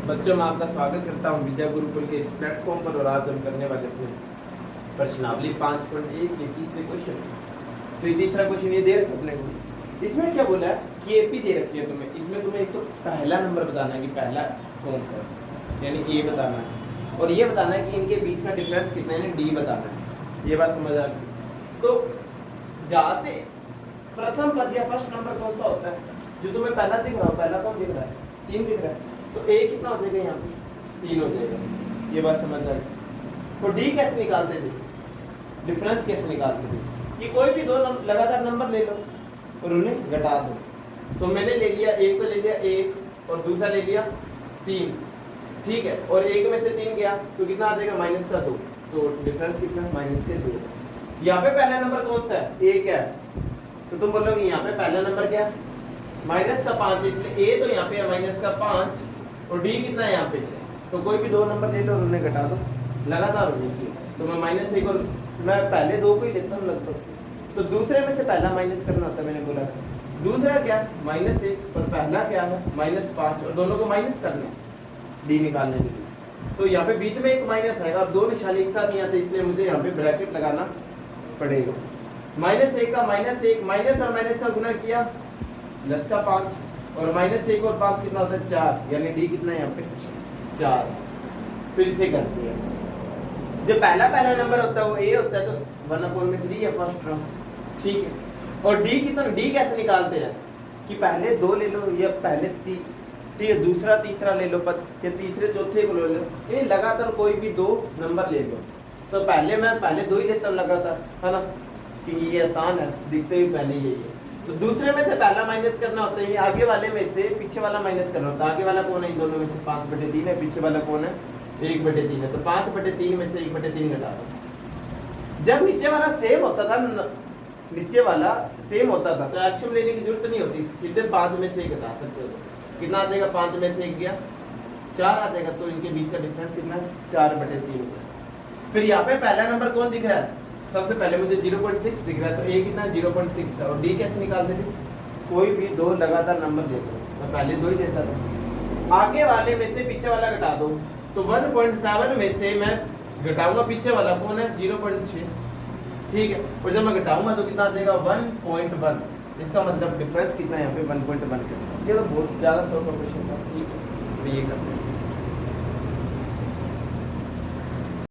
बच्चों मैं आपका स्वागत करता हूँ विद्या गुरुकुल के इस प्लेटफॉर्म पर। और आज हम करने वाले अपने प्रश्नावली 5.1 के तीसरे क्वेश्चन। तो ये तीसरा क्वेश्चन ये दे रखा अपने को, इसमें क्या बोला है कि एपी दे रखी है तुम्हें। इसमें तुम्हें एक तो पहला नंबर बताना है कि पहला कौन सा है, यानी ए बताना है, और ये बताना है कि इनके बीच का डिफरेंस कितना है, डी बताना है। ये बात समझ आ गई। तो जहाँ से प्रथम पद या फर्स्ट नंबर कौन सा होता है, जो तुम्हें पहला दिख रहा हो, पहला कौन दिख रहा है, 3 दिख रहा है, तो ए कितना हो जाएगा यहाँ पे, 3 हो जाएगा। ये बात समझ आएगी। तो डी कैसे निकालते थे, डिफरेंस कैसे निकालते थे कि कोई भी दो लगातार नंबर ले लो और उन्हें घटा दो। तो मैंने ले लिया, एक तो ले लिया 1 और दूसरा ले लिया 3, ठीक है, और 1 में से 3 गया तो कितना आ जाएगा, -2। तो डिफरेंस कितना है, -2। यहाँ पे पहला नंबर कौन सा है, 1 है, तो तुम बोलोगे यहाँ पे पहला नंबर क्या है, -5, इसलिए ए तो यहाँ पे है -5 और डी कितना है यहाँ पे। तो कोई भी दो नंबर ले लो और उन्हें घटा दो, लगातार होनी चाहिए। तो मैं -1 और मैं पहले 2 को ही लेता हूँ लगभग। तो दूसरे में से पहला माइनस करना होता है, मैंने बोला दूसरा क्या है -1 और पहला क्या है -5, और दोनों को माइनस करना है डी निकालने के लिए। तो यहाँ पे बीच में एक माइनस आएगा। अब दो निशानी एक साथ नहीं आते, इसलिए मुझे यहाँ पे ब्रैकेट लगाना पड़ेगा। -1 का -1 माइनस और माइनस का गुना किया प्लस का 5, और -1 और 5 कितना होता है 4, यानी डी कितना है यहाँ पे 4। फिर से करते हैं, जो पहला नंबर होता है वो ए होता है, तो 1/3 या फर्स्ट टर्म, ठीक है। और डी कितना, डी कैसे निकालते हैं कि पहले 2 ले लो या पहले ठीक है, दूसरा तीसरा ले लो पद, या तीसरे चौथे को ले लो, ये लगातार कोई भी 2 नंबर ले लो। तो मैं पहले 2 ही लेता हूँ लगातार, है ना, कि ये आसान है, दिखते ही पहले यही है। तो दूसरे में से पहला माइनस करना होता है, आगे वाले में से पीछे वाला माइनस करना होता है। आगे वाला कौन है, इन दोनों में से 5/3 है, पीछे वाला कौन है 1/3 है। तो 5/3 में से 1/3 घटा दो। जब नीचे वाला सेम होता था, नीचे वाला सेम होता था तो एलसीएम लेने की जरूरत नहीं होती, सीधे 5 में से 1 घटा सकते हो। कितना आ जाएगा, 5 में से 1 गया 4 आ जाएगा। तो इनके बीच का डिफरेंस कितना है, 4/3। फिर यहाँ पे पहला नंबर कौन दिख रहा है, सबसे पहले मुझे 0.6 दिख रहा है, तो ए कितना 0.6 है। और डी कैसे निकालते थे, कोई भी 2 लगातार नंबर ले लो, मैं पहले 2 ही लेता था। आगे वाले में से पीछे वाला घटा दो, तो 1.7 में से मैं घटाऊंगा पीछे वाला कौन है 0.6, ठीक है। और जब मैं घटाऊंगा तो कितना आ जाएगा 1.1। इसका मतलब डिफरेंस कितना है यहाँ पे 1.1 का। ये तो बहुत ज़्यादा सॉल्व क्वेश्चन था, ठीक है। तो ये करते हैं।